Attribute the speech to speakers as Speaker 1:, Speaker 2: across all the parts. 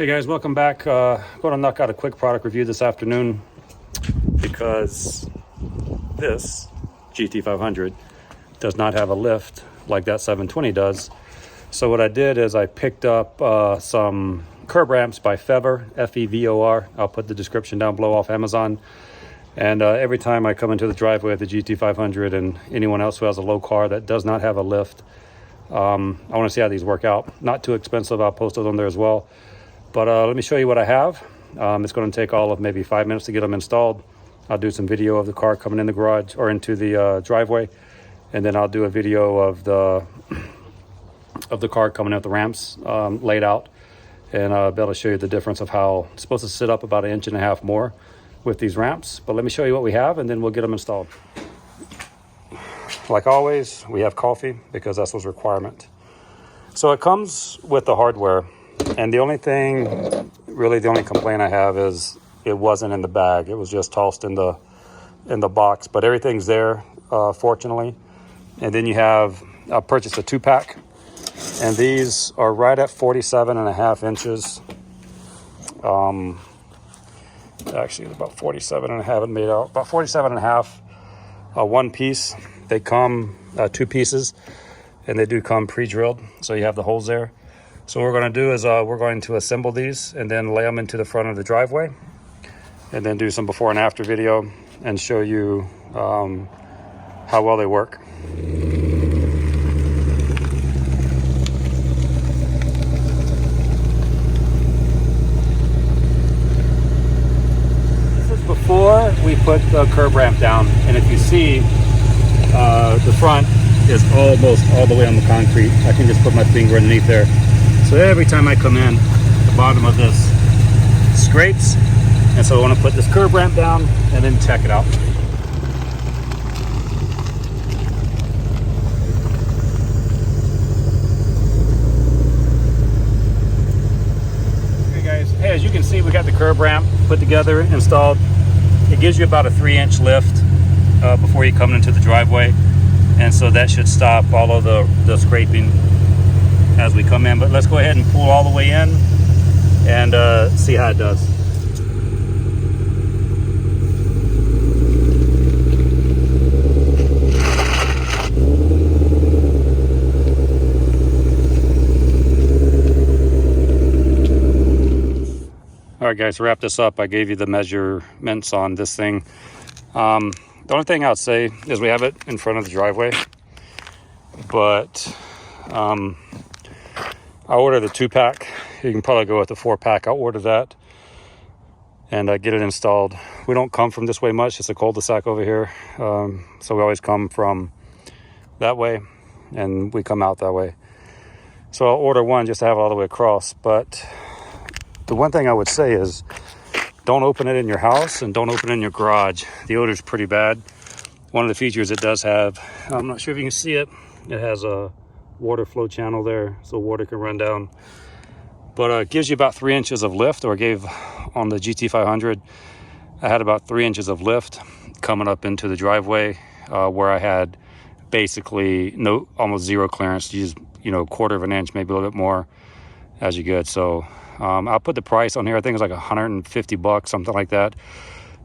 Speaker 1: Hey guys, welcome back. Going to knock out a quick product review this afternoon because this GT500 does not have a lift like that 720 does. So what I did is I picked up some curb ramps by Vevor, F-E-V-O-R. I'll put the description down below off Amazon. And every time I come into the driveway of the GT500 and anyone else who has a low car that does not have a lift, I want to see how these work out. Not too expensive. I'll post those on there as well. But let me show you what I have. It's going to take all of maybe 5 minutes to get them installed. I'll do some video of the car coming in the garage or into the driveway. And then I'll do a video of the car coming out the ramps laid out. And I'll be able to show you the difference of how it's supposed to sit up about 1.5 inches more with these ramps. But let me show you what we have and then we'll get them installed. Like always, we have coffee because that's what's requirement. So it comes with the hardware. And the only thing, really the only complaint I have is it wasn't in the bag. It was just tossed in the box, but everything's there, fortunately. And then you have, I purchased a 2-pack, and these are right at 47.5 inches. Actually, it's about 47 and I haven't made out, about 47.5, one piece. They come 2 pieces, and they do come pre-drilled, so you have the holes there. So what we're going to do is we're going to assemble these and then lay them into the front of the driveway and then do some before and after video and show you how well they work. This is before we put the curb ramp down, and if you see the front is almost all the way on the concrete. I can just put my finger underneath there. So every time I come in, the bottom of this scrapes, and so I want to put this curb ramp down and then check it out. Okay guys, hey, as you can see, we got the curb ramp put together, installed. It gives you about a 3-inch lift before you come into the driveway, and so that should stop all of the scraping as we come in. But let's go ahead and pull all the way in and see how it does. All right guys, to wrap this up, I gave you the measurements on this thing. The only thing I would say is we have it in front of the driveway, but I ordered the 2-pack. You can probably go with the 4-pack. I'll order that and get it installed. We don't come from this way much. It's a cul-de-sac over here. So we always come from that way and we come out that way. So I'll order one just to have it all the way across. But the one thing I would say is don't open it in your house and don't open it in your garage. The odor's pretty bad. One of the features it does have, I'm not sure if you can see it, it has a water flow channel there so water can run down, but it gives you about 3 inches of lift, or gave on the GT500. I had about 3 inches of lift coming up into the driveway where I had basically almost zero clearance. You just, 1/4 of an inch, maybe a little bit more as you go. So I'll put the price on here. I think it's like $150, something like that.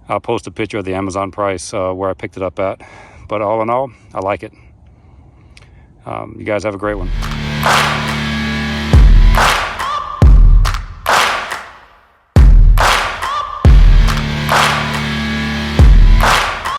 Speaker 1: I'll post a picture of the Amazon price where I picked it up at. But all in all, I like it. You guys have a great one.